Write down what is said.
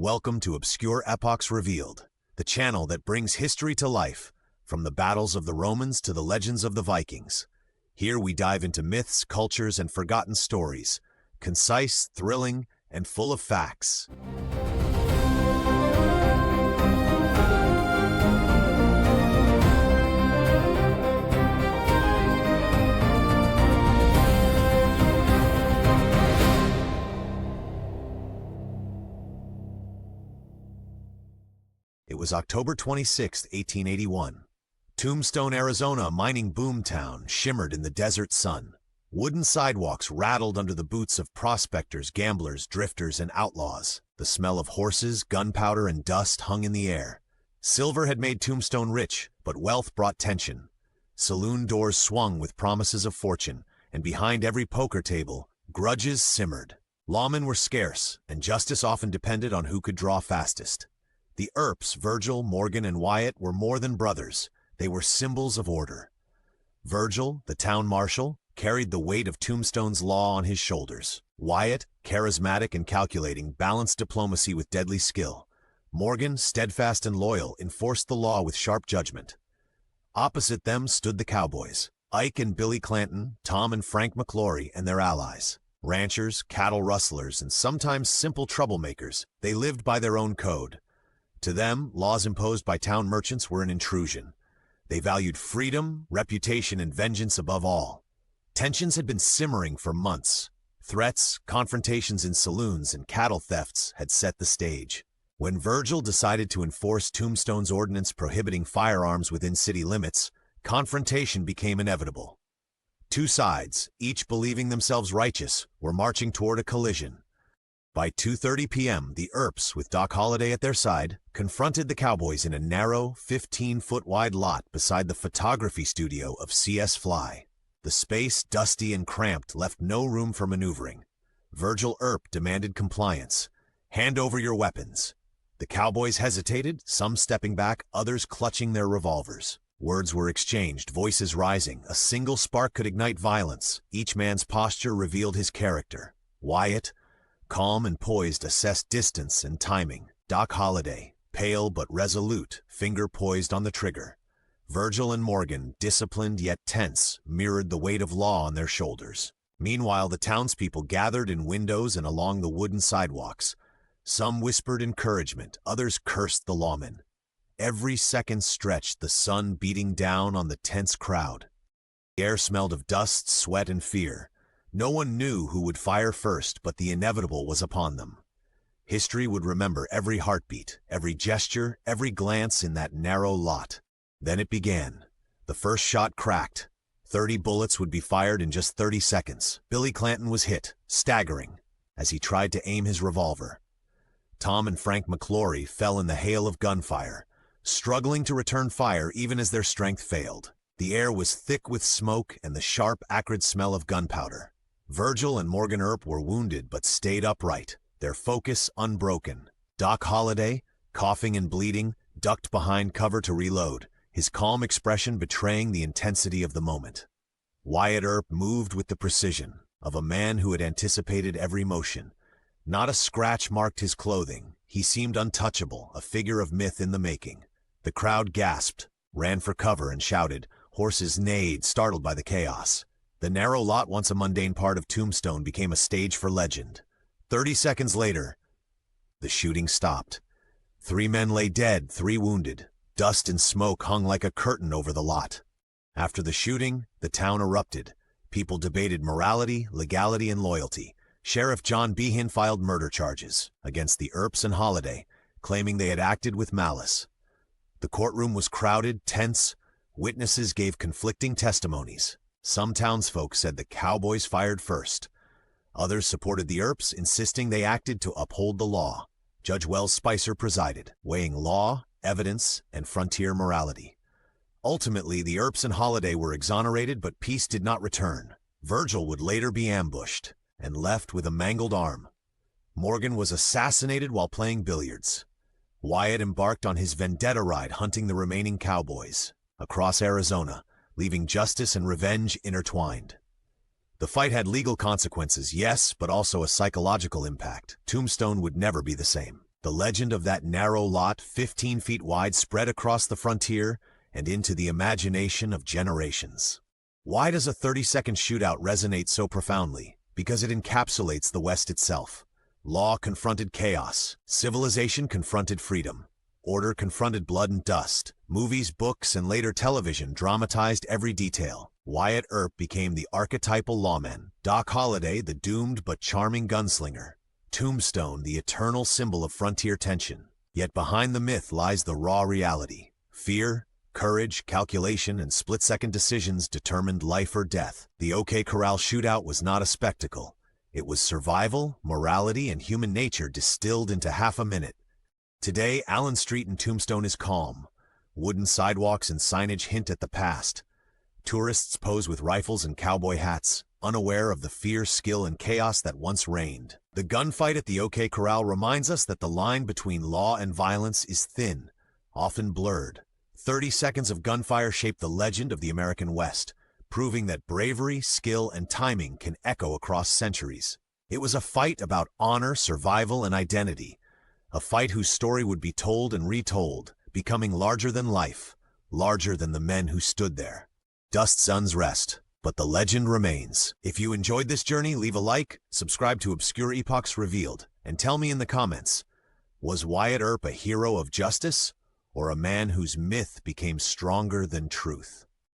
Welcome to Obscure Epochs Revealed, the channel that brings history to life, from the battles of the Romans to the legends of the Vikings. Here we dive into myths, cultures, and forgotten stories, concise, thrilling, and full of facts. It was October 26, 1881. Tombstone, Arizona, a mining boomtown, shimmered in the desert sun. Wooden sidewalks rattled under the boots of prospectors, gamblers, drifters, and outlaws. The smell of horses, gunpowder, and dust hung in the air. Silver had made Tombstone rich, but wealth brought tension. Saloon doors swung with promises of fortune, and behind every poker table, grudges simmered. Lawmen were scarce, and justice often depended on who could draw fastest. The Earps, Virgil, Morgan, and Wyatt, were more than brothers. They were symbols of order. Virgil, the town marshal, carried the weight of Tombstone's law on his shoulders. Wyatt, charismatic and calculating, balanced diplomacy with deadly skill. Morgan, steadfast and loyal, enforced the law with sharp judgment. Opposite them stood the Cowboys, Ike and Billy Clanton, Tom and Frank McLaury, and their allies. Ranchers, cattle rustlers, and sometimes simple troublemakers, they lived by their own code. To them, laws imposed by town merchants were an intrusion. They valued freedom, reputation, and vengeance above all. Tensions had been simmering for months. Threats, confrontations in saloons, and cattle thefts had set the stage. When Virgil decided to enforce Tombstone's ordinance prohibiting firearms within city limits, confrontation became inevitable. Two sides, each believing themselves righteous, were marching toward a collision. By 2:30 p.m., the Earps, with Doc Holliday at their side, confronted the Cowboys in a narrow, 15-foot-wide lot beside the photography studio of C.S. Fly. The space, dusty and cramped, left no room for maneuvering. Virgil Earp demanded compliance. "Hand over your weapons." The Cowboys hesitated, some stepping back, others clutching their revolvers. Words were exchanged, voices rising. A single spark could ignite violence. Each man's posture revealed his character. Wyatt, calm and poised, assessed distance and timing. Doc Holliday, pale but resolute, finger poised on the trigger. Virgil and Morgan, disciplined yet tense, mirrored the weight of law on their shoulders. Meanwhile, the townspeople gathered in windows and along the wooden sidewalks. Some whispered encouragement, others cursed the lawmen. Every second stretched, the sun beating down on the tense crowd. The air smelled of dust, sweat, and fear. No one knew who would fire first, but the inevitable was upon them. History would remember every heartbeat, every gesture, every glance in that narrow lot. Then it began. The first shot cracked. 30 bullets would be fired in just 30 seconds. Billy Clanton was hit, staggering, as he tried to aim his revolver. Tom and Frank McLaury fell in the hail of gunfire, struggling to return fire even as their strength failed. The air was thick with smoke and the sharp, acrid smell of gunpowder. Virgil and Morgan Earp were wounded but stayed upright, their focus unbroken. Doc Holliday, coughing and bleeding, ducked behind cover to reload, his calm expression betraying the intensity of the moment. Wyatt Earp moved with the precision of a man who had anticipated every motion. Not a scratch marked his clothing. He seemed untouchable, a figure of myth in the making. The crowd gasped, ran for cover, and shouted. Horses neighed, startled by the chaos. The narrow lot, once a mundane part of Tombstone, became a stage for legend. 30 seconds later, the shooting stopped. 3 men lay dead, 3 wounded. Dust and smoke hung like a curtain over the lot. After the shooting, the town erupted. People debated morality, legality, and loyalty. Sheriff John Behan filed murder charges against the Earps and Holliday, claiming they had acted with malice. The courtroom was crowded, tense. Witnesses gave conflicting testimonies. Some townsfolk said the Cowboys fired first. Others supported the Earps, insisting they acted to uphold the law. Judge Wells Spicer presided, weighing law, evidence, and frontier morality. Ultimately, the Earps and Holliday were exonerated, but peace did not return. Virgil would later be ambushed and left with a mangled arm. Morgan was assassinated while playing billiards. Wyatt embarked on his vendetta ride, hunting the remaining Cowboys across Arizona, leaving justice and revenge intertwined. The fight had legal consequences, yes, but also a psychological impact. Tombstone would never be the same. The legend of that narrow lot, 15 feet wide, spread across the frontier and into the imagination of generations. Why does a 30-second shootout resonate so profoundly? Because it encapsulates the West itself. Law confronted chaos. Civilization confronted freedom. Order confronted blood and dust. Movies, books, and later television dramatized every detail. Wyatt Earp became the archetypal lawman. Doc Holliday, the doomed but charming gunslinger. Tombstone, the eternal symbol of frontier tension. Yet behind the myth lies the raw reality. Fear, courage, calculation, and split-second decisions determined life or death. The OK Corral shootout was not a spectacle. It was survival, morality, and human nature distilled into half a minute. Today, Allen Street in Tombstone is calm. Wooden sidewalks and signage hint at the past. Tourists pose with rifles and cowboy hats, unaware of the fear, skill, and chaos that once reigned. The gunfight at the OK Corral reminds us that the line between law and violence is thin, often blurred. 30 seconds of gunfire shaped the legend of the American West, proving that bravery, skill, and timing can echo across centuries. It was a fight about honor, survival, and identity. A fight whose story would be told and retold, becoming larger than life, larger than the men who stood there. Dust suns rest, but the legend remains. If you enjoyed this journey, leave a like, subscribe to Obscure Epochs Revealed, and tell me in the comments, was Wyatt Earp a hero of justice, or a man whose myth became stronger than truth?